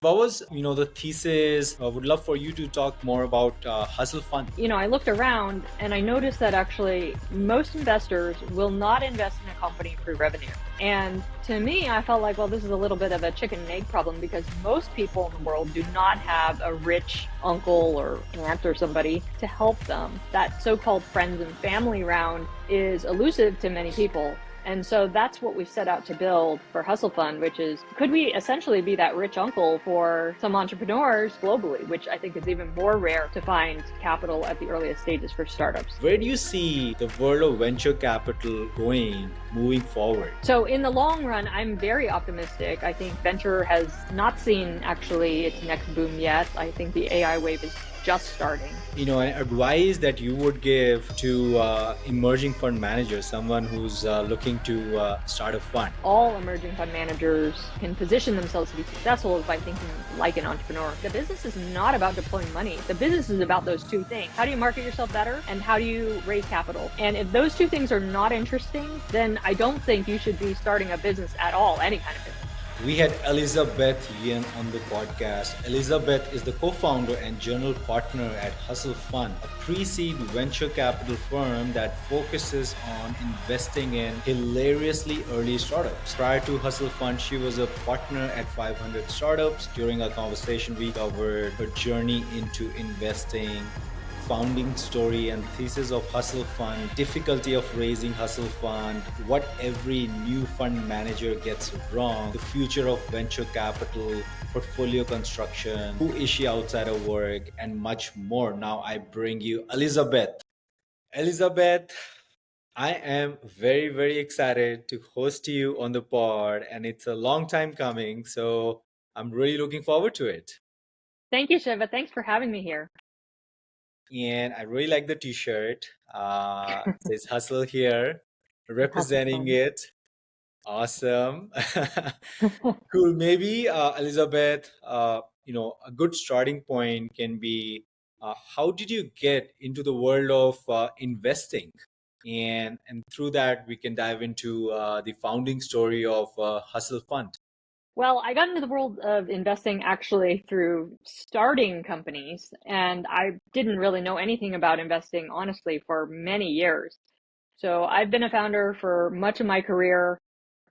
What was, the thesis? I would love for you to talk more about Hustle Fund. I looked around and I noticed that actually most investors will not invest in a company for revenue. And to me, I felt like, well, this is a little bit of a chicken and egg problem because most people in the world do not have a rich uncle or aunt or somebody to help them. That so-called friends and family round is elusive to many people. And so that's what we set out to build for Hustle Fund, which is, could we essentially be that rich uncle for some entrepreneurs globally, which I think is even more rare to find capital at the earliest stages for startups. Where do you see the world of venture capital going moving forward? So in the long run, I'm very optimistic. I think venture has not seen actually its next boom yet. I think the AI wave is just starting. An advice that you would give to emerging fund managers, someone who's looking to start a fund? All emerging fund managers can position themselves to be successful by thinking like an entrepreneur. The business is not about deploying money. The business is about those two things. How do you market yourself better? And how do you raise capital? And if those two things are not interesting, then I don't think you should be starting a business at all, any kind of business. We had Elizabeth Yen on the podcast. Elizabeth is the co-founder and general partner at Hustle Fund, a pre-seed venture capital firm that focuses on investing in hilariously early startups. Prior to Hustle Fund, she was a partner at 500 startups. During our conversation, we covered her journey into investing, founding story and thesis of Hustle Fund, difficulty of raising Hustle Fund, what every new fund manager gets wrong, the future of venture capital, portfolio construction, who is she outside of work, and much more. Now I bring you Elizabeth. Elizabeth, I am very, very excited to host you on the pod, and it's a long time coming, so I'm really looking forward to it. Thank you, Shiva. Thanks for having me here. And I really like the t-shirt. It says hustle here, Hustle representing Fund. it. Awesome. Cool. Maybe Elizabeth, a good starting point can be how did you get into the world of investing? And through that we can dive into the founding story of Hustle Fund. Well, I got into the world of investing actually through starting companies, and I didn't really know anything about investing, honestly, for many years. So I've been a founder for much of my career.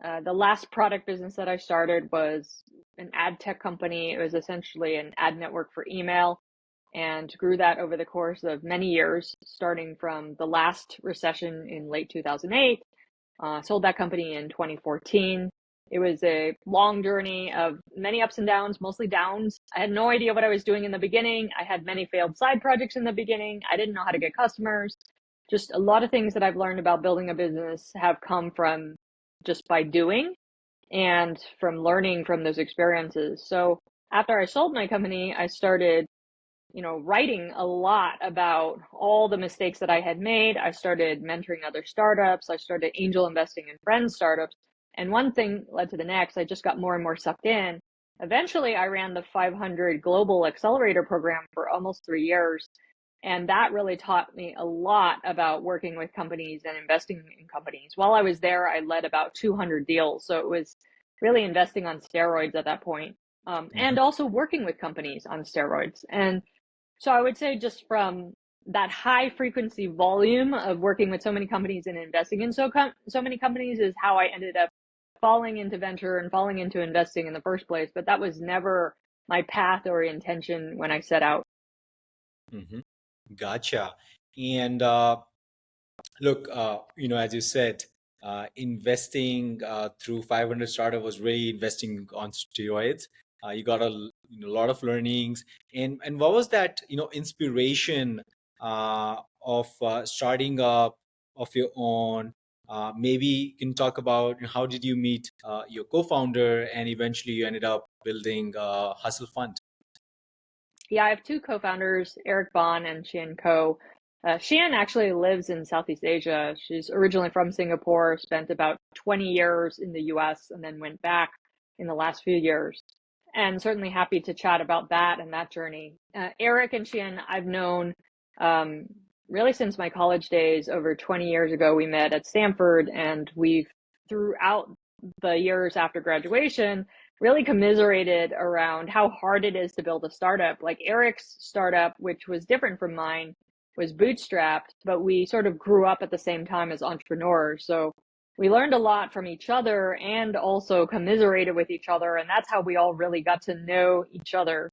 The last product business that I started was an ad tech company. It was essentially an ad network for email and grew that over the course of many years, starting from the last recession in late 2008. Sold that company in 2014. It was a long journey of many ups and downs, mostly downs. I had no idea what I was doing in the beginning. I had many failed side projects in the beginning. I didn't know how to get customers. Just a lot of things that I've learned about building a business have come from just by doing and from learning from those experiences. So after I sold my company, I started writing a lot about all the mistakes that I had made. I started mentoring other startups. I started angel investing in friends' startups. And one thing led to the next. I just got more and more sucked in. Eventually, I ran the 500 Global Accelerator program for almost 3 years. And that really taught me a lot about working with companies and investing in companies. While I was there, I led about 200 deals. So it was really investing on steroids at that point. And also working with companies on steroids. And so I would say just from that high frequency volume of working with so many companies and investing in so many companies is how I ended up falling into venture and falling into investing in the first place. But that was never my path or intention when I set out. Mhm. Gotcha. And look, as you said, investing through 500 startup was really investing on steroids. You got a lot of learnings, and what was that inspiration of starting up of your own? Maybe you can talk about how did you meet your co-founder, and eventually you ended up building Hustle Fund. Yeah, I have two co-founders, Eric Bond and Xian Ko. Xian actually lives in Southeast Asia. She's originally from Singapore, spent about 20 years in the US, and then went back in the last few years. And certainly happy to chat about that and that journey. Eric and Xian, I've known um, really since my college days. Over 20 years ago, we met at Stanford, and we've throughout the years after graduation really commiserated around how hard it is to build a startup. Like Eric's startup, which was different from mine, was bootstrapped, but we sort of grew up at the same time as entrepreneurs. So we learned a lot from each other and also commiserated with each other. And that's how we all really got to know each other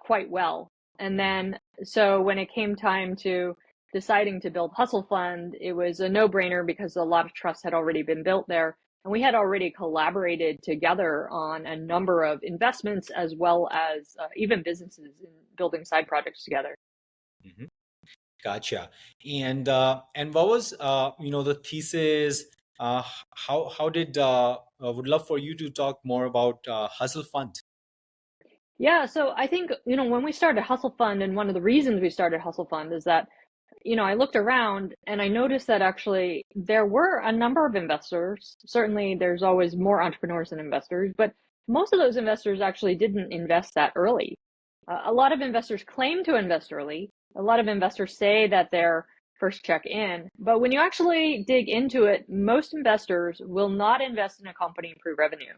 quite well. And then, so when it came time to deciding to build Hustle Fund, it was a no-brainer because a lot of trust had already been built there. And we had already collaborated together on a number of investments as well as even businesses in building side projects together. Hmm. Gotcha. And what was the thesis? How did would love for you to talk more about Hustle Fund. Yeah, so I think, when we started Hustle Fund, and one of the reasons we started Hustle Fund is that, I looked around and I noticed that actually there were a number of investors. Certainly, there's always more entrepreneurs than investors, but most of those investors actually didn't invest that early. A lot of investors claim to invest early. A lot of investors say that they're first check in, but when you actually dig into it, most investors will not invest in a company pre-revenue.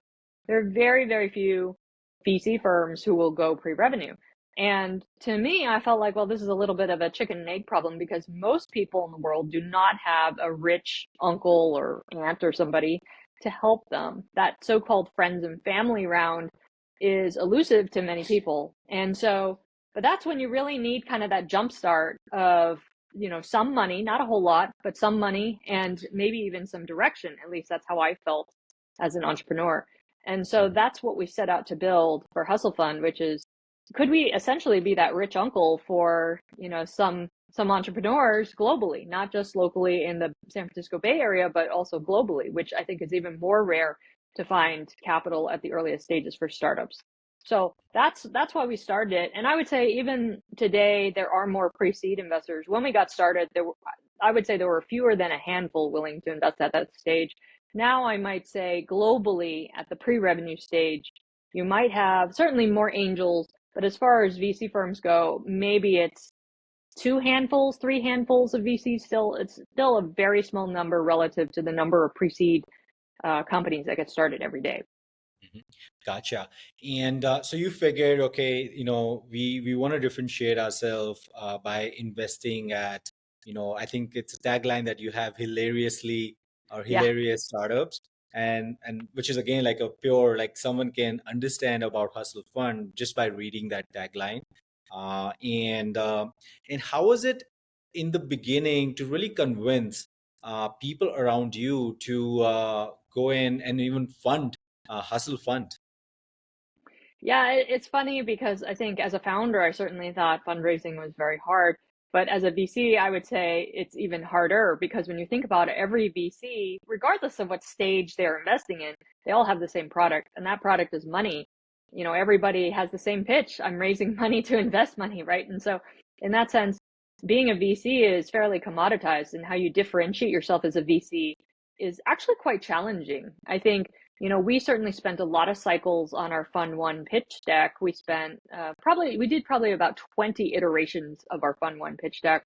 There are very, very few VC firms who will go pre-revenue. And to me, I felt like, well, this is a little bit of a chicken and egg problem because most people in the world do not have a rich uncle or aunt or somebody to help them. That so-called friends and family round is elusive to many people. And so, but that's when you really need kind of that jump start of, some money, not a whole lot, but some money and maybe even some direction. At least that's how I felt as an entrepreneur. And so that's what we set out to build for Hustle Fund, which is, could we essentially be that rich uncle for, some entrepreneurs globally, not just locally in the San Francisco Bay Area, but also globally, which I think is even more rare to find capital at the earliest stages for startups. So that's why we started it. And I would say even today there are more pre-seed investors. When we got started, I would say there were fewer than a handful willing to invest at that stage. Now I might say globally at the pre-revenue stage, you might have certainly more angels, but as far as VC firms go, maybe it's two handfuls, three handfuls of VCs still. It's still a very small number relative to the number of pre-seed companies that get started every day. Mhm. Gotcha. And so you figured, okay, we want to differentiate ourselves by investing at, I think it's a tagline that you have hilariously or Yeah. hilarious startups, and which is again like a pure like someone can understand about Hustle Fund just by reading that tagline. And how was it in the beginning to really convince people around you to go in and even fund Hustle Fund? Yeah, it's funny because I think as a founder, I certainly thought fundraising was very hard. But as a VC, I would say it's even harder because when you think about it, every VC, regardless of what stage they're investing in, they all have the same product, and that product is money. Everybody has the same pitch. I'm raising money to invest money, right? And so, in that sense, being a VC is fairly commoditized, and how you differentiate yourself as a VC is actually quite challenging. I think we certainly spent a lot of cycles on our Fund One pitch deck. We spent we did probably about 20 iterations of our Fund One pitch deck.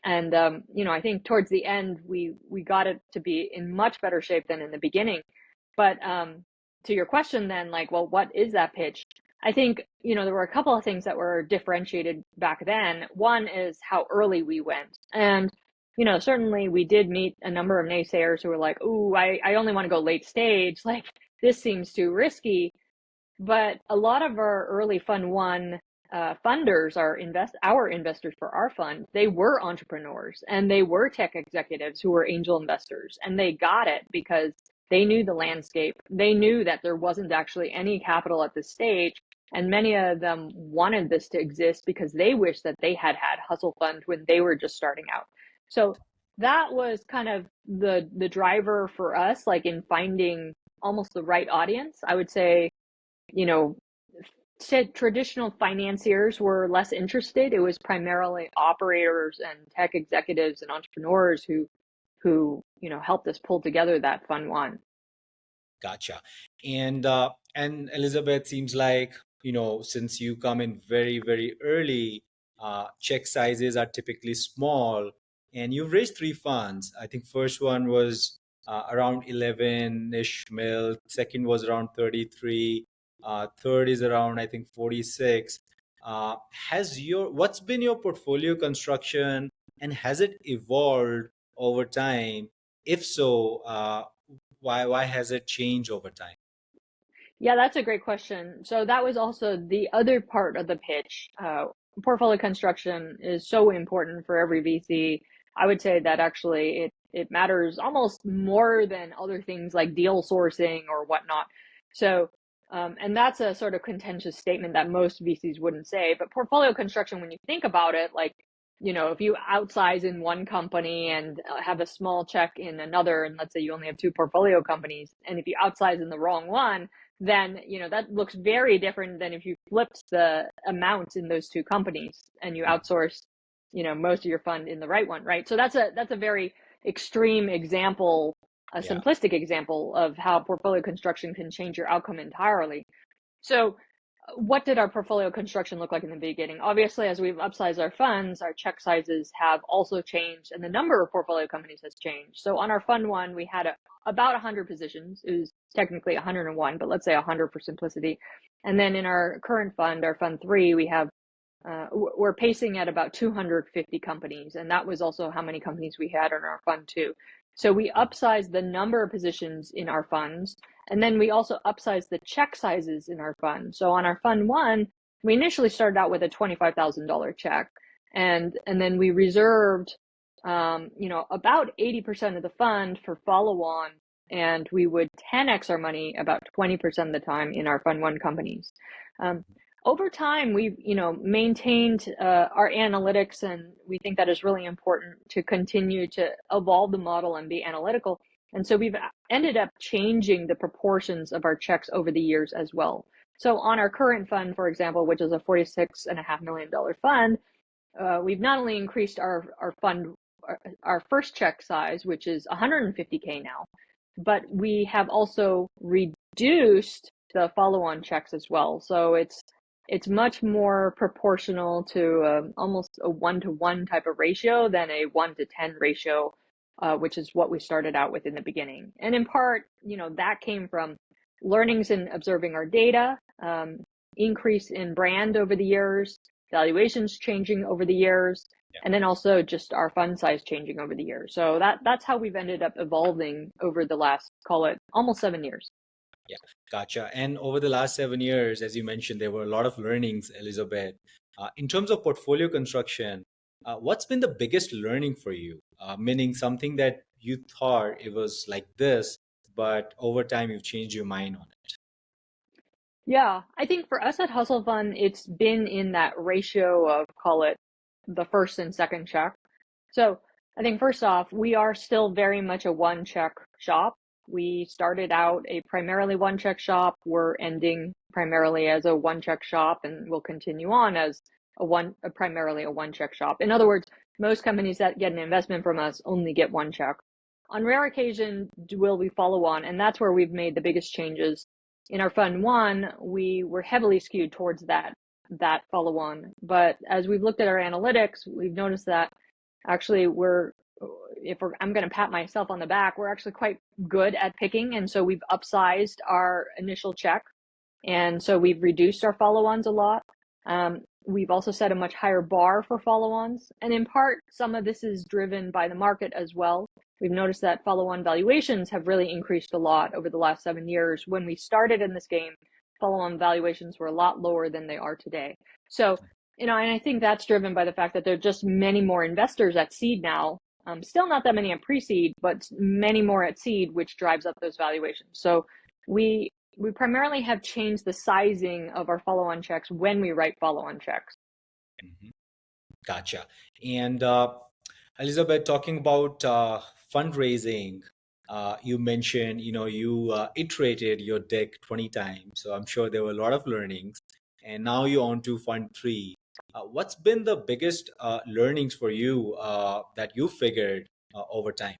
And, I think towards the end, we got it to be in much better shape than in the beginning. But to your question then, like, well, what is that pitch? I think, there were a couple of things that were differentiated back then. One is how early we went. And certainly we did meet a number of naysayers who were like, "Ooh, I only want to go late stage. Like, this seems too risky." But a lot of our early Fund One funders, our investors for our fund, they were entrepreneurs and they were tech executives who were angel investors, and they got it because they knew the landscape. They knew that there wasn't actually any capital at this stage, and many of them wanted this to exist because they wished that they had had Hustle Fund when they were just starting out. So that was kind of the driver for us, like in finding almost the right audience. I would say, you know, traditional financiers were less interested. It was primarily operators and tech executives and entrepreneurs who helped us pull together that Fund One. Gotcha. And Elizabeth, seems like, since you come in very, very early, check sizes are typically small, and you've raised three funds. I think first one was around 11-ish mil, second was around 33, third is around, I think, 46. Has your what's been your portfolio construction, and has it evolved over time? If so, why has it changed over time? Yeah, that's a great question. So that was also the other part of the pitch. Portfolio construction is so important for every VC. I would say that actually it matters almost more than other things like deal sourcing or whatnot. So, and that's a sort of contentious statement that most VCs wouldn't say. But portfolio construction, when you think about it, like, if you outsize in one company and have a small check in another, and let's say you only have two portfolio companies, and if you outsize in the wrong one, then that looks very different than if you flipped the amounts in those two companies and you outsource most of your fund in the right one, right? So that's a very extreme example, a Yeah. simplistic example of how portfolio construction can change your outcome entirely. So what did our portfolio construction look like in the beginning? Obviously, as we've upsized our funds, our check sizes have also changed and the number of portfolio companies has changed. So on our fund one, we had about 100 positions. It was technically 101, but let's say 100 for simplicity. And then in our current fund, our fund three, we're pacing at about 250 companies. And that was also how many companies we had in our fund two. So we upsized the number of positions in our funds, and then we also upsized the check sizes in our fund. So on our fund one, we initially started out with a $25,000 check, and then we reserved, about 80% of the fund for follow-on, and we would 10x our money about 20% of the time in our fund one companies. Um, Over time, we've maintained our analytics, and we think that is really important to continue to evolve the model and be analytical. And so we've ended up changing the proportions of our checks over the years as well. So on our current fund, for example, which is a $46.5 million fund, we've not only increased our fund, our first check size, which is 150K now, but we have also reduced the follow-on checks as well. So it's much more proportional to almost a 1-to-1 type of ratio than a 1-to-10 ratio, which is what we started out with in the beginning. And in part, that came from learnings in observing our data, increase in brand over the years, valuations changing over the years, and then also just our fund size changing over the years. So that's how we've ended up evolving over the last, call it, almost 7 years. Yeah, gotcha. And over the last 7 years, as you mentioned, there were a lot of learnings, Elizabeth. In terms of portfolio construction, what's been the biggest learning for you? Meaning something that you thought it was like this, but over time you've changed your mind on it. Yeah, I think for us at Hustle Fund, it's been in that ratio of, call it, the first and second check. So I think first off, we are still very much a one check shop. We started out a primarily one check shop. We're ending primarily as a one check shop, and we'll continue on as primarily a one check shop. In other words, most companies that get an investment from us only get one check. On rare occasion, will we follow on, and that's where we've made the biggest changes. In our fund one, we were heavily skewed towards that follow on. But as we've looked at our analytics, we've noticed that actually I'm going to pat myself on the back, we're actually quite good at picking. And so we've upsized our initial check. And so we've reduced our follow-ons a lot. We've also set a much higher bar for follow-ons. And in part, some of this is driven by the market as well. We've noticed that follow-on valuations have really increased a lot over the last 7 years. When we started in this game, follow-on valuations were a lot lower than they are today. So, and I think that's driven by the fact that there are just many more investors at seed now. Still not that many at pre-seed, but many more at seed, which drives up those valuations. So we primarily have changed the sizing of our follow-on checks when we write follow-on checks. Mhm. Gotcha. And Elizabeth, talking about fundraising, you mentioned, you iterated your deck 20 times. So I'm sure there were a lot of learnings. And now you're on to Fund 3. What's been the biggest learnings for you that you figured over time?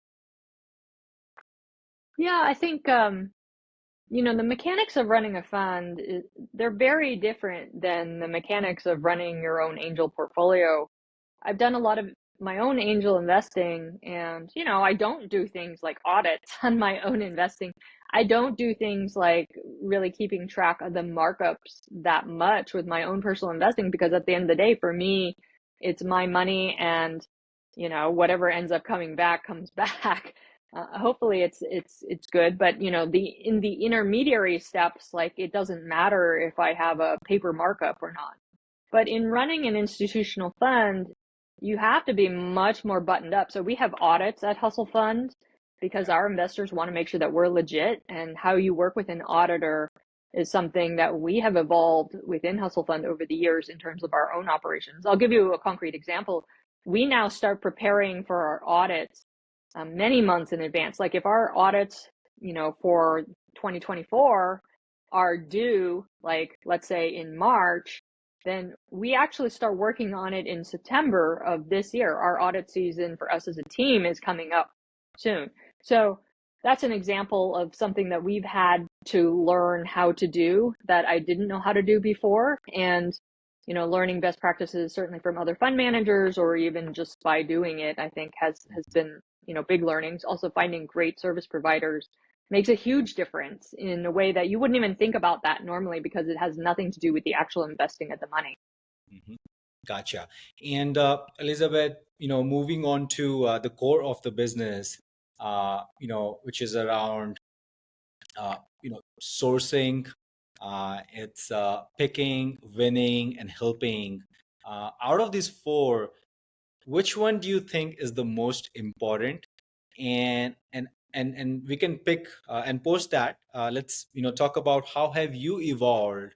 Yeah, I think the mechanics of running a fund, they're very different than the mechanics of running your own angel portfolio. I've done a lot of my own angel investing, and I don't do things like audits on my own investing. I don't do things like really keeping track of the markups that much with my own personal investing, because at the end of the day, for me, it's my money, and whatever ends up coming back comes back. Hopefully it's good, but the in the intermediary steps, like, it doesn't matter if I have a paper markup or not. But in running an institutional fund, you have to be much more buttoned up. So we have audits at Hustle Fund because our investors want to make sure that we're legit, and how you work with an auditor is something that we have evolved within Hustle Fund over the years in terms of our own operations. I'll give you a concrete example. We now start preparing for our audits many months in advance. Like, if our audits, for 2024 are due, like, let's say in March, then we actually start working on it in September of this year. Our audit season for us as a team is coming up soon. So that's an example of something that we've had to learn how to do that I didn't know how to do before. And, learning best practices, certainly from other fund managers, or even just by doing it, I think has been, big learnings. Also, finding great service providers makes a huge difference in a way that you wouldn't even think about that normally, because it has nothing to do with the actual investing of the money. Mhm. Gotcha. And Elizabeth, moving on to the core of the business, which is around, sourcing. It's picking, winning, and helping. Out of these four, which one do you think is the most important? And we can pick and post that. Let's talk about how have you evolved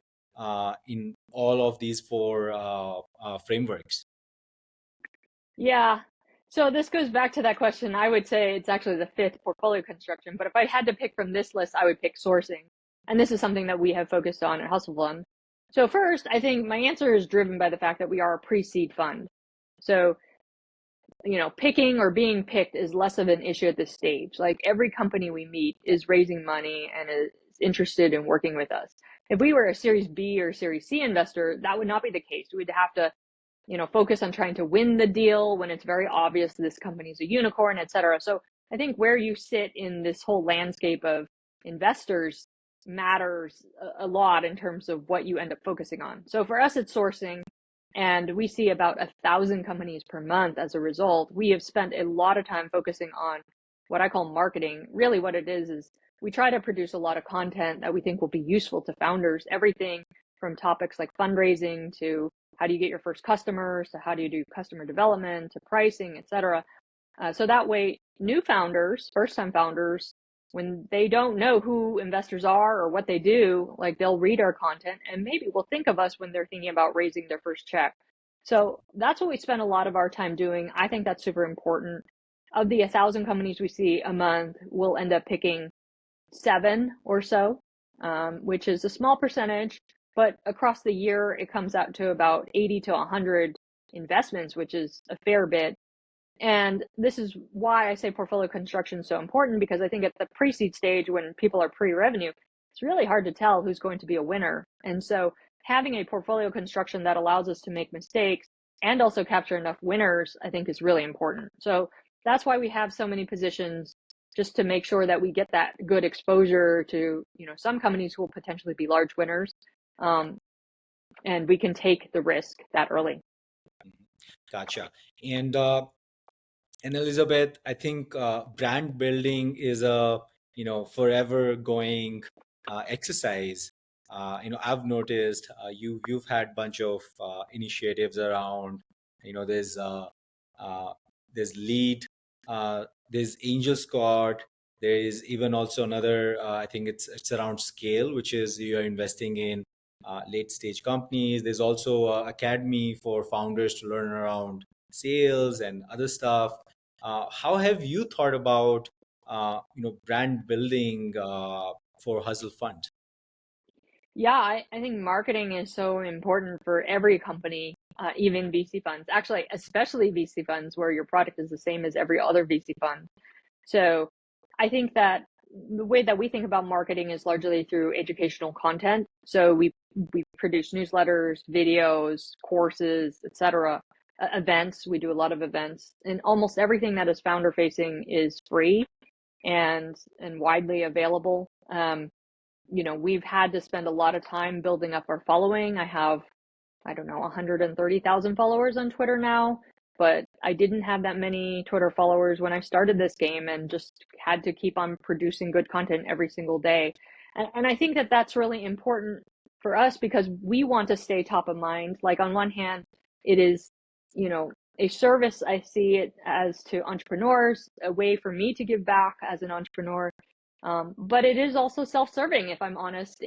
in all of these four frameworks. Yeah. So this goes back to that question. I would say it's actually the fifth, portfolio construction. But if I had to pick from this list, I would pick sourcing. And this is something that we have focused on at Hustle Fund. So first, I think my answer is driven by the fact that we are a pre-seed fund. So, picking or being picked is less of an issue at this stage. Like, every company we meet is raising money and is interested in working with us. If we were a Series B or Series C investor, that would not be the case. We'd have to focus on trying to win the deal when it's very obvious this company's a unicorn, et cetera. So I think where you sit in this whole landscape of investors matters a lot in terms of what you end up focusing on. So for us, it's sourcing, and we see about 1,000 companies per month as a result. We have spent a lot of time focusing on what I call marketing. Really what it is we try to produce a lot of content that we think will be useful to founders, everything from topics like fundraising to how do you get your first customers, to how do you do customer development, to pricing, et cetera. So that way, new founders, first-time founders, when they don't know who investors are or what they do, like, they'll read our content and maybe will think of us when they're thinking about raising their first check. So that's what we spend a lot of our time doing. I think that's super important. Of the 1,000 companies we see a month, we'll end up picking 7 or so, which is a small percentage. But across the year, it comes out to about 80 to 100 investments, which is a fair bit. And this is why I say portfolio construction is so important, because I think at the pre-seed stage, when people are pre-revenue, it's really hard to tell who's going to be a winner. And so having a portfolio construction that allows us to make mistakes and also capture enough winners, I think, is really important. So that's why we have so many positions, just to make sure that we get that good exposure to, some companies who will potentially be large winners. And we can take the risk that early. Gotcha. And Elizabeth, I think brand building is a forever going exercise. I've noticed you've had bunch of initiatives around. There's uh, there's lead, there's Angel Squad. There is even also another. I think it's around scale, which is you're investing in late stage companies. There's also academy for founders to learn around sales and other stuff. How have you thought about brand building for Hustle Fund? Yeah, I think marketing is so important for every company, even VC funds. Actually, especially VC funds where your product is the same as every other VC fund. So I think that the way that we think about marketing is largely through educational content. So we produce newsletters, videos, courses, etc., events. We do a lot of events, and almost everything that is founder facing is free and widely available. Um, we've had to spend a lot of time building up our following. I have, I don't know, 130,000 followers on Twitter now, but I didn't have that many Twitter followers when I started this game and just had to keep on producing good content every single day. And I think that that's really important for us because we want to stay top of mind. Like, on one hand, it is, you know, a service. I see it as to entrepreneurs, a way for me to give back as an entrepreneur. But it is also self-serving, if I'm honest.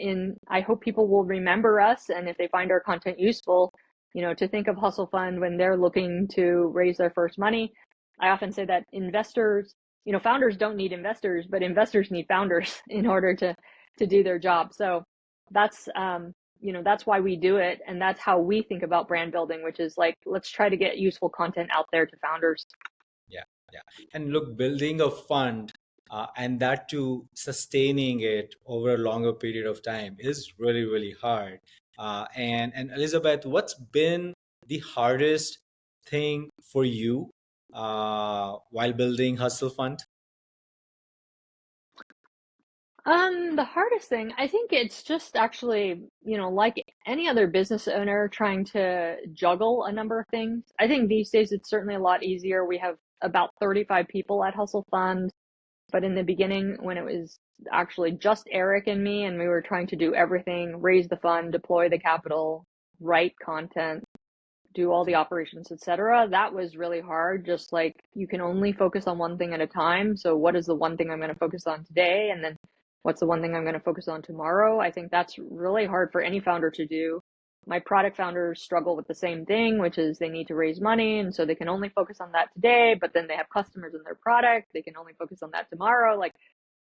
I hope people will remember us, and if they find our content useful, to think of Hustle Fund when they're looking to raise their first money. I often say that founders don't need investors, but investors need founders in order to do their job. So that's why we do it, and that's how we think about brand building, which is like, let's try to get useful content out there to founders. Yeah, yeah. And look, building a fund and that too sustaining it over a longer period of time is really, really hard. And Elizabeth, what's been the hardest thing for you while building Hustle Fund? The hardest thing, I think it's just actually, like any other business owner trying to juggle a number of things. I think these days it's certainly a lot easier. We have about 35 people at Hustle Fund, but in the beginning, when it was actually just Eric and me, and we were trying to do everything, raise the fund, deploy the capital, write content, do all the operations, etc. That was really hard. Just like, you can only focus on one thing at a time. So what is the one thing I'm going to focus on today? And then what's the one thing I'm going to focus on tomorrow? I think that's really hard for any founder to do. My product founders struggle with the same thing, which is they need to raise money. And so they can only focus on that today, but then they have customers in their product. They can only focus on that tomorrow. Like,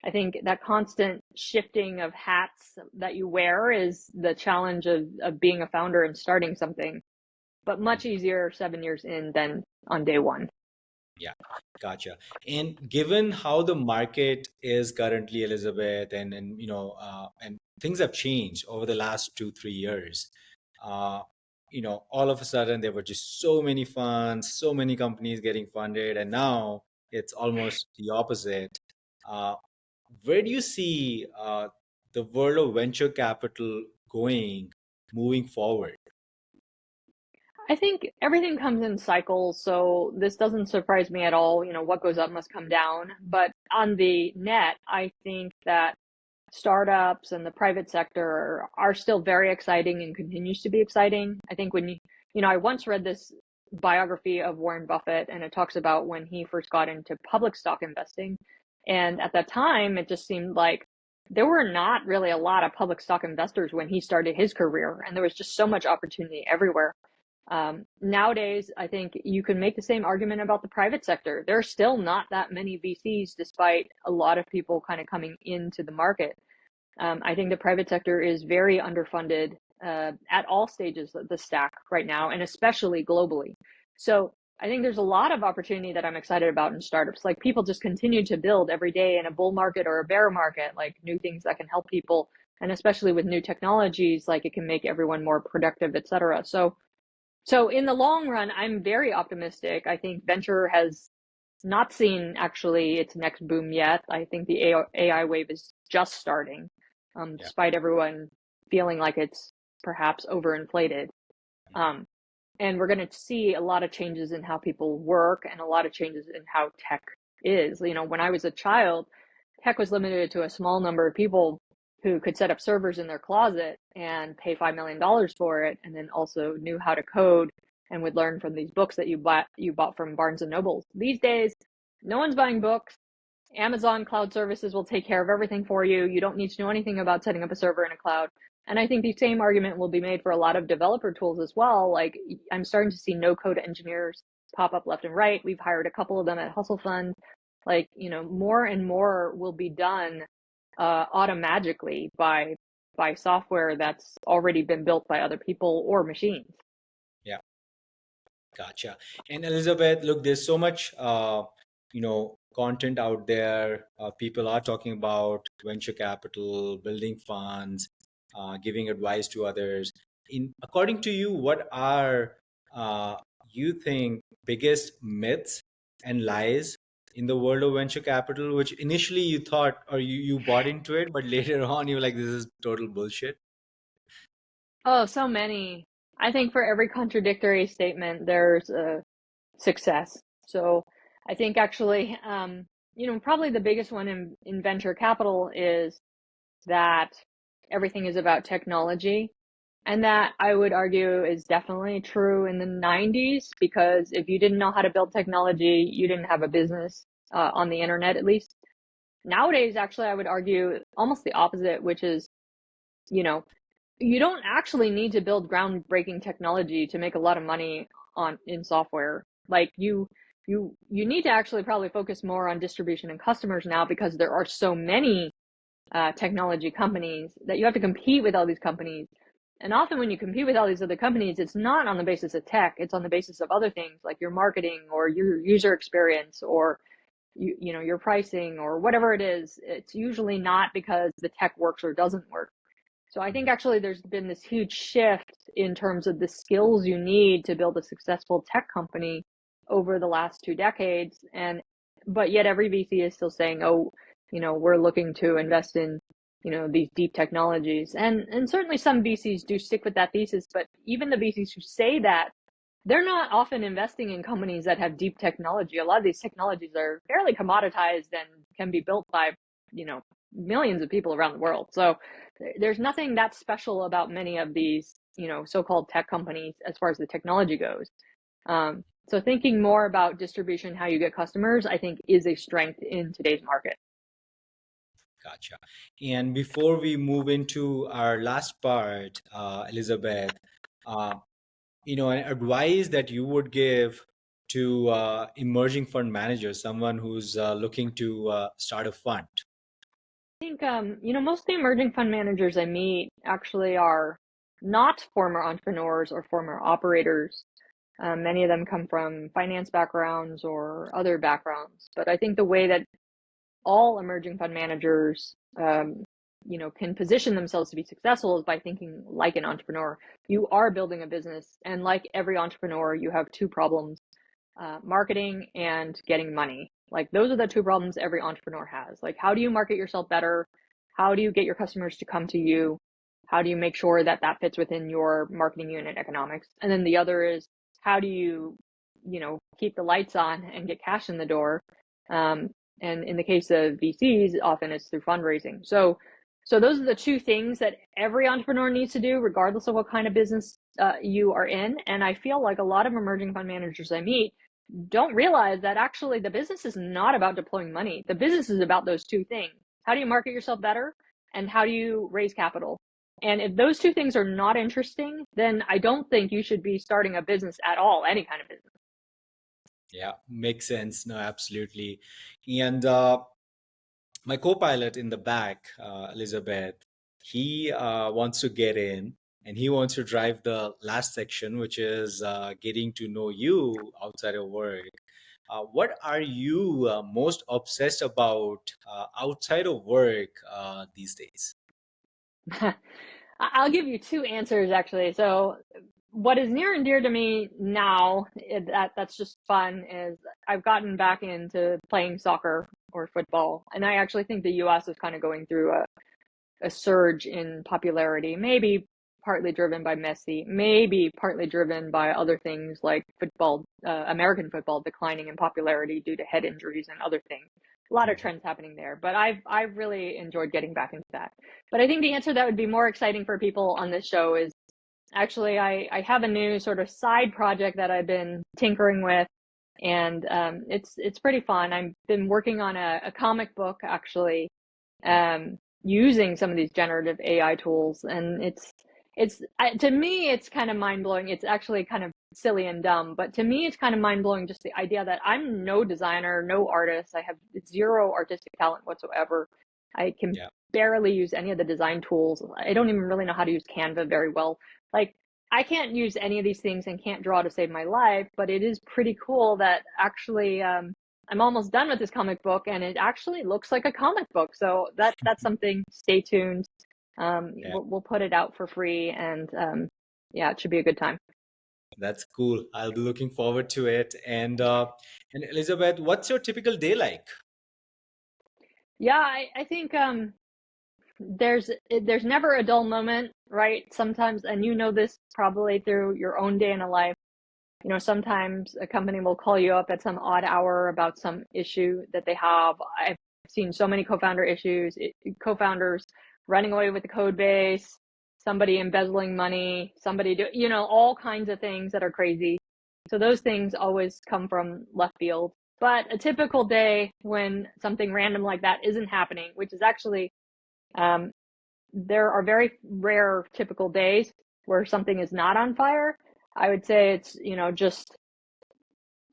I think that constant shifting of hats that you wear is the challenge of being a founder and starting something, but much easier 7 years in than on day one. Yeah, gotcha. And given how the market is currently, Elizabeth, and things have changed over the last 2, 3 years. Uh, all of a sudden there were just so many funds, so many companies getting funded, and now it's almost the opposite. Uh, where do you see the world of venture capital going moving forward? I think everything comes in cycles, so this doesn't surprise me at all. What goes up must come down. But on the net, I think that startups and the private sector are still very exciting and continues to be exciting. I think I once read this biography of Warren Buffett, and it talks about when he first got into public stock investing. And at that time, it just seemed like there were not really a lot of public stock investors when he started his career, and there was just so much opportunity everywhere. Nowadays, I think you can make the same argument about the private sector. There are still not that many VCs, despite a lot of people kind of coming into the market. I think the private sector is very underfunded at all stages of the stack right now, and especially globally. So I think there's a lot of opportunity that I'm excited about in startups. Like, people just continue to build every day in a bull market or a bear market, like new things that can help people, and especially with new technologies, like it can make everyone more productive, etc. So in the long run, I'm very optimistic. I think venture has not seen actually its next boom yet. I think the AI wave is just starting, Yeah. despite everyone feeling like it's perhaps overinflated. Um, and we're going to see a lot of changes in how people work and a lot of changes in how tech is. When I was a child, tech was limited to a small number of people who could set up servers in their closet and pay $5 million for it, and then also knew how to code and would learn from these books that you bought from Barnes and Nobles. These days, no one's buying books. Amazon Cloud Services will take care of everything for you. You don't need to know anything about setting up a server in a cloud. And I think the same argument will be made for a lot of developer tools as well. Like, I'm starting to see no-code engineers pop up left and right. We've hired a couple of them at Hustle Fund. Like, more and more will be done automagically by software that's already been built by other people or machines. Yeah. Gotcha. And Elizabeth, look, there's so much, content out there. People are talking about venture capital, building funds, giving advice to others. According to you, what are you think biggest myths and lies in the world of venture capital, which initially you thought or you bought into it, but later on you're like, this is total bullshit? Oh, so many. I think for every contradictory statement, there's a success. So I think actually, probably the biggest one in venture capital is that everything is about technology. And that I would argue is definitely true in the 90s, because if you didn't know how to build technology, you didn't have a business on the internet, at least. Nowadays, actually, I would argue almost the opposite, which is, you know, you don't actually need to build groundbreaking technology to make a lot of money on in software. Like you need to actually probably focus more on distribution and customers now, because there are so many technology companies that you have to compete with all these companies. And often when you compete with all these other companies, it's not on the basis of tech, it's on the basis of other things like your marketing or your user experience or your pricing or whatever it is. It's usually not because the tech works or doesn't work. So I think actually there's been this huge shift in terms of the skills you need to build a successful tech company over the last 2 decades. But yet every VC is still saying, oh, we're looking to invest in, these deep technologies. And certainly some VCs do stick with that thesis, but even the VCs who say that, they're not often investing in companies that have deep technology. A lot of these technologies are fairly commoditized and can be built by, millions of people around the world. So there's nothing that special about many of these, so-called tech companies as far as the technology goes. So thinking more about distribution, how you get customers, I think is a strength in today's market. Gotcha. And before we move into our last part, Elizabeth, uh, an advice that you would give to emerging fund managers, someone who's looking to start a fund? I think, most of the emerging fund managers I meet actually are not former entrepreneurs or former operators. Many of them come from finance backgrounds or other backgrounds. But I think the way that all emerging fund managers, can position themselves to be successful is by thinking like an entrepreneur. You are building a business, and like every entrepreneur, you have two problems: marketing and getting money. Like those are the two problems every entrepreneur has. Like, how do you market yourself better? How do you get your customers to come to you? How do you make sure that that fits within your marketing unit economics? And then the other is, how do you, keep the lights on and get cash in the door? And in the case of VCs, often it's through fundraising. So those are the two things that every entrepreneur needs to do, regardless of what kind of business you are in. And I feel like a lot of emerging fund managers I meet don't realize that actually the business is not about deploying money. The business is about those two things. How do you market yourself better? And how do you raise capital? And if those two things are not interesting, then I don't think you should be starting a business at all, any kind of business. Yeah, makes sense. No, absolutely. And my co-pilot in the back, Elizabeth, he wants to get in and he wants to drive the last section, which is getting to know you outside of work. What are you most obsessed about outside of work these days? I'll give you two answers actually. So what is near and dear to me now, that's just fun, is I've gotten back into playing soccer or football. And I actually think the US is kind of going through a surge in popularity, maybe partly driven by Messi, maybe partly driven by other things like football, American football declining in popularity due to head injuries and other things. A lot of trends happening there, but I've really enjoyed getting back into that. But I think the answer that would be more exciting for people on this show is actually I have a new sort of side project that I've been tinkering with, and it's pretty fun. I've been working on a comic book actually, using some of these generative AI tools, and to me it's kind of mind blowing. It's actually kind of silly and dumb, but to me it's kind of mind blowing, just the idea that I'm no designer, no artist. I have zero artistic talent whatsoever. I can Yeah. barely use any of the design tools. I don't even really know how to use Canva very well. Like, I can't use any of these things and can't draw to save my life, but it is pretty cool that actually I'm almost done with this comic book and it actually looks like a comic book. So that's something. Stay tuned. Yeah. We'll put it out for free, and yeah, it should be a good time. That's cool. I'll be looking forward to it. And Elizabeth, what's your typical day like? Yeah, I think there's never a dull moment, right? Sometimes, and you know this probably through your own day in a life. Sometimes a company will call you up at some odd hour about some issue that they have. I've seen so many co-founder issues, co-founders running away with the code base, somebody embezzling money, somebody all kinds of things that are crazy. So those things always come from left field. But a typical day when something random like that isn't happening, which is actually, um, there are very rare typical days where something is not on fire. I would say it's, just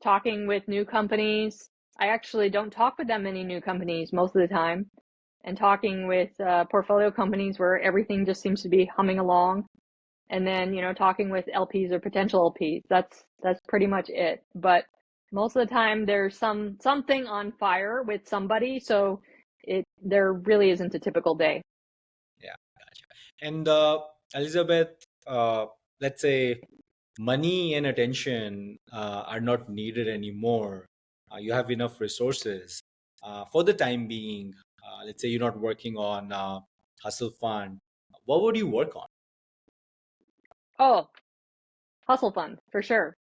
talking with new companies. I actually don't talk with that many new companies most of the time, and talking with portfolio companies where everything just seems to be humming along. And then, talking with LPs or potential LPs. That's pretty much it. But most of the time there's something on fire with somebody, so there really isn't a typical day. Yeah, gotcha. And Elizabeth, let's say money and attention are not needed anymore. You have enough resources for the time being. Let's say you're not working on Hustle Fund. What would you work on? Oh, Hustle Fund for sure.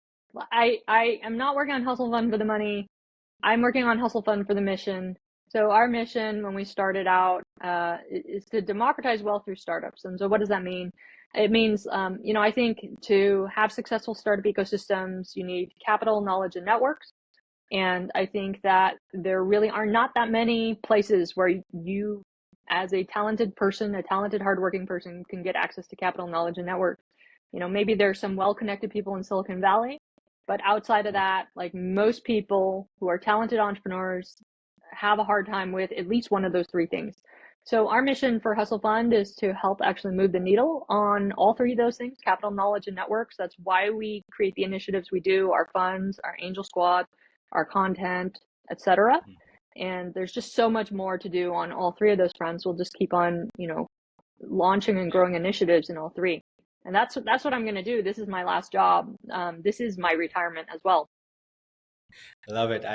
I am not working on Hustle Fund for the money. I'm working on Hustle Fund for the mission. So our mission when we started out is to democratize wealth through startups. And so what does that mean? It means, I think to have successful startup ecosystems, you need capital, knowledge, and networks. And I think that there really are not that many places where you, as a talented person, a talented, hardworking person, can get access to capital, knowledge, and network. Maybe there's some well-connected people in Silicon Valley, but outside of that, like most people who are talented entrepreneurs have a hard time with at least one of those three things. So our mission for Hustle Fund is to help actually move the needle on all three of those things: capital, knowledge, and networks. That's why we create the initiatives we do, our funds, our angel squad, our content, etc. And there's just so much more to do on all three of those fronts. We'll just keep on, launching and growing initiatives in all three. And that's what I'm going to do. This is my last job. This is my retirement as well. Love it.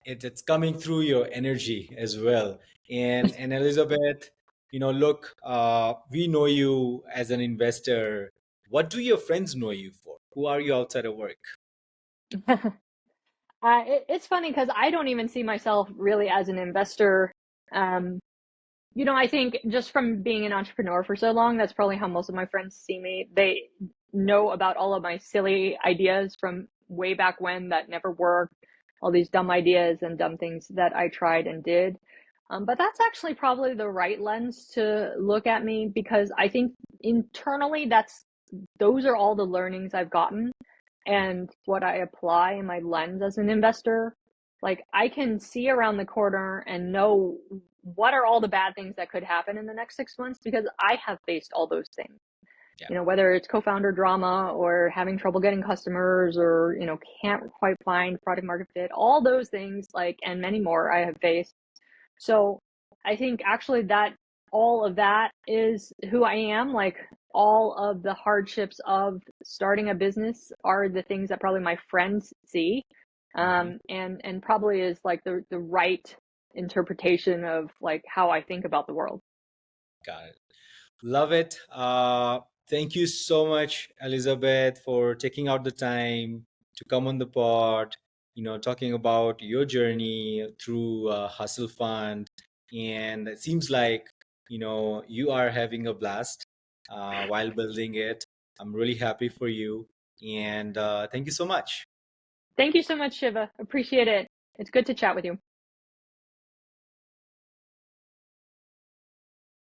It's coming through your energy as well. And Elizabeth, look, we know you as an investor. What do your friends know you for? Who are you outside of work? It's funny because I don't even see myself really as an investor. Um, I think just from being an entrepreneur for so long, that's probably how most of my friends see me. They know about all of my silly ideas from way back when that never worked, all these dumb ideas and dumb things that I tried and did. But that's actually probably the right lens to look at me, because I think internally those are all the learnings I've gotten and what I apply in my lens as an investor. Like I can see around the corner and know what are all the bad things that could happen in the next 6 months, because I have faced all those things. Yeah. Whether it's co-founder drama or having trouble getting customers, or, can't quite find product market fit, all those things, and many more I have faced. So I think actually that all of that is who I am. Like all of the hardships of starting a business are the things that probably my friends see. Mhm. And probably is like the right interpretation of like how I think about the world. Got it. Love it. Thank you so much, Elizabeth, for taking out the time to come on the pod, talking about your journey through Hustle Fund. And it seems like, you are having a blast while building it. I'm really happy for you. And thank you so much. Thank you so much, Shiva. Appreciate it. It's good to chat with you.